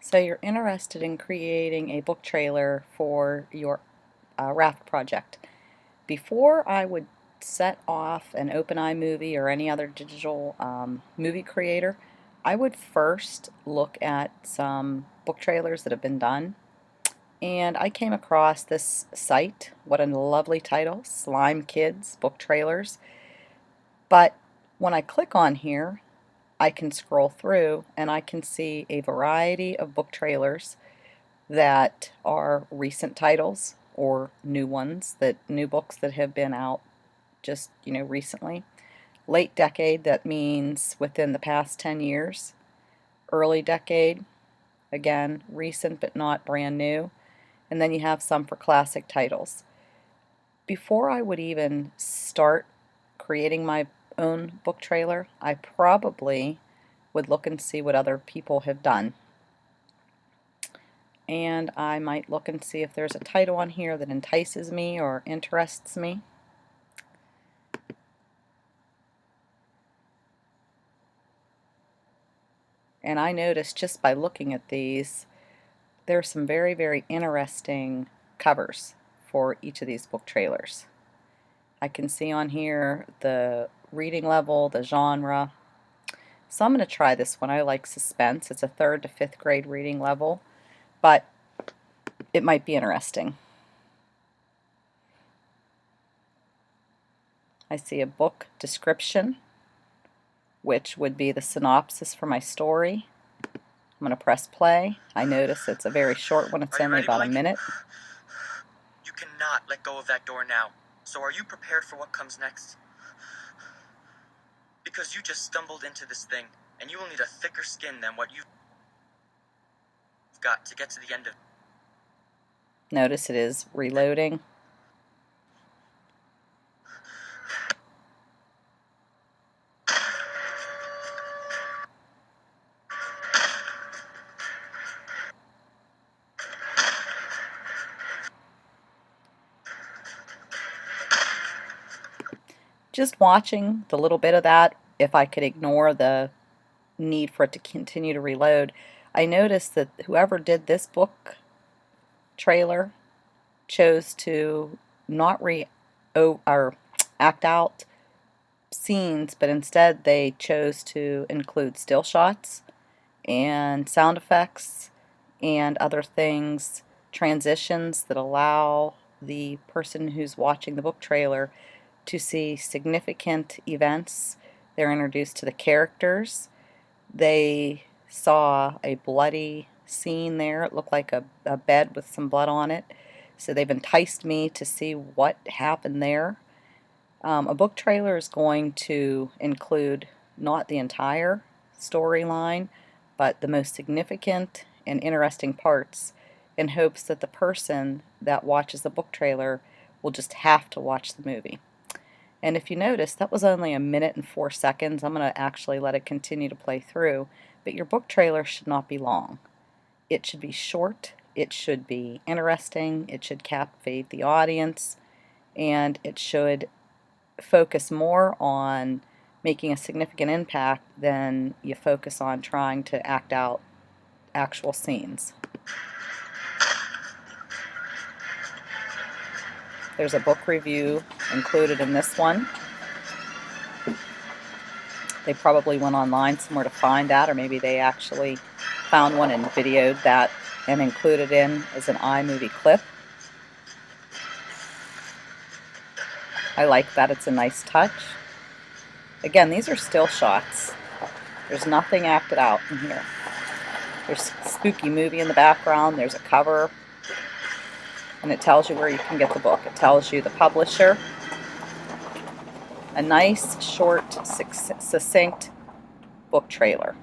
So you're interested in creating a book trailer for your Raft project. Before I would set off an OpenEye or any other digital movie creator, I would first look at some book trailers that have been done. And I came across this site. What a lovely title, Slime Kids Book Trailers. But when I click on here, I can scroll through and I can see a variety of book trailers that are recent titles or new ones, that new books that have been out just, recently. Late decade, that means within the past 10 years. Early decade, again, recent but not brand new. And then you have some for classic titles. Before I would even start creating my own book trailer, I probably would look and see what other people have done. And I might look and see if there's a title on here that entices me or interests me. And I noticed just by looking at these, there are some very, very interesting covers for each of these book trailers. I can see on here the reading level, the genre. So I'm going to try this one. I like suspense. It's a 3rd to 5th grade reading level, but it might be interesting. I see a book description, which would be the synopsis for my story. I'm going to press play. I notice it's a very short one. It's only about a minute. You cannot let go of that door now. So are you prepared for what comes next? Because you just stumbled into this thing, and you will need a thicker skin than what you've got to get to the end of. Notice it is reloading. Just watching the little bit of that, if I could ignore the need for it to continue to reload, I noticed that whoever did this book trailer chose to not or act out scenes, but instead they chose to include still shots and sound effects and other things, transitions that allow the person who's watching the book trailer to see significant events. They're introduced to the characters. They saw a bloody scene there. It looked like a bed with some blood on it. So they've enticed me to see what happened there. A book trailer is going to include not the entire storyline, but the most significant and interesting parts, in hopes that the person that watches the book trailer will just have to watch the movie. And if you notice, that was only 1 minute and 4 seconds. I'm going to actually let it continue to play through. But your book trailer should not be long. It should be short. It should be interesting. It should captivate the audience. And it should focus more on making a significant impact than you focus on trying to act out actual scenes. There's a book review included in this one. They probably went online somewhere to find that, or maybe they actually found one and videoed that and included in as an iMovie clip. I like that. It's a nice touch. Again, these are still shots. There's nothing acted out in here. There's a spooky movie in the background. There's a cover. And it tells you where you can get the book. It tells you the publisher. A nice, short, succinct book trailer.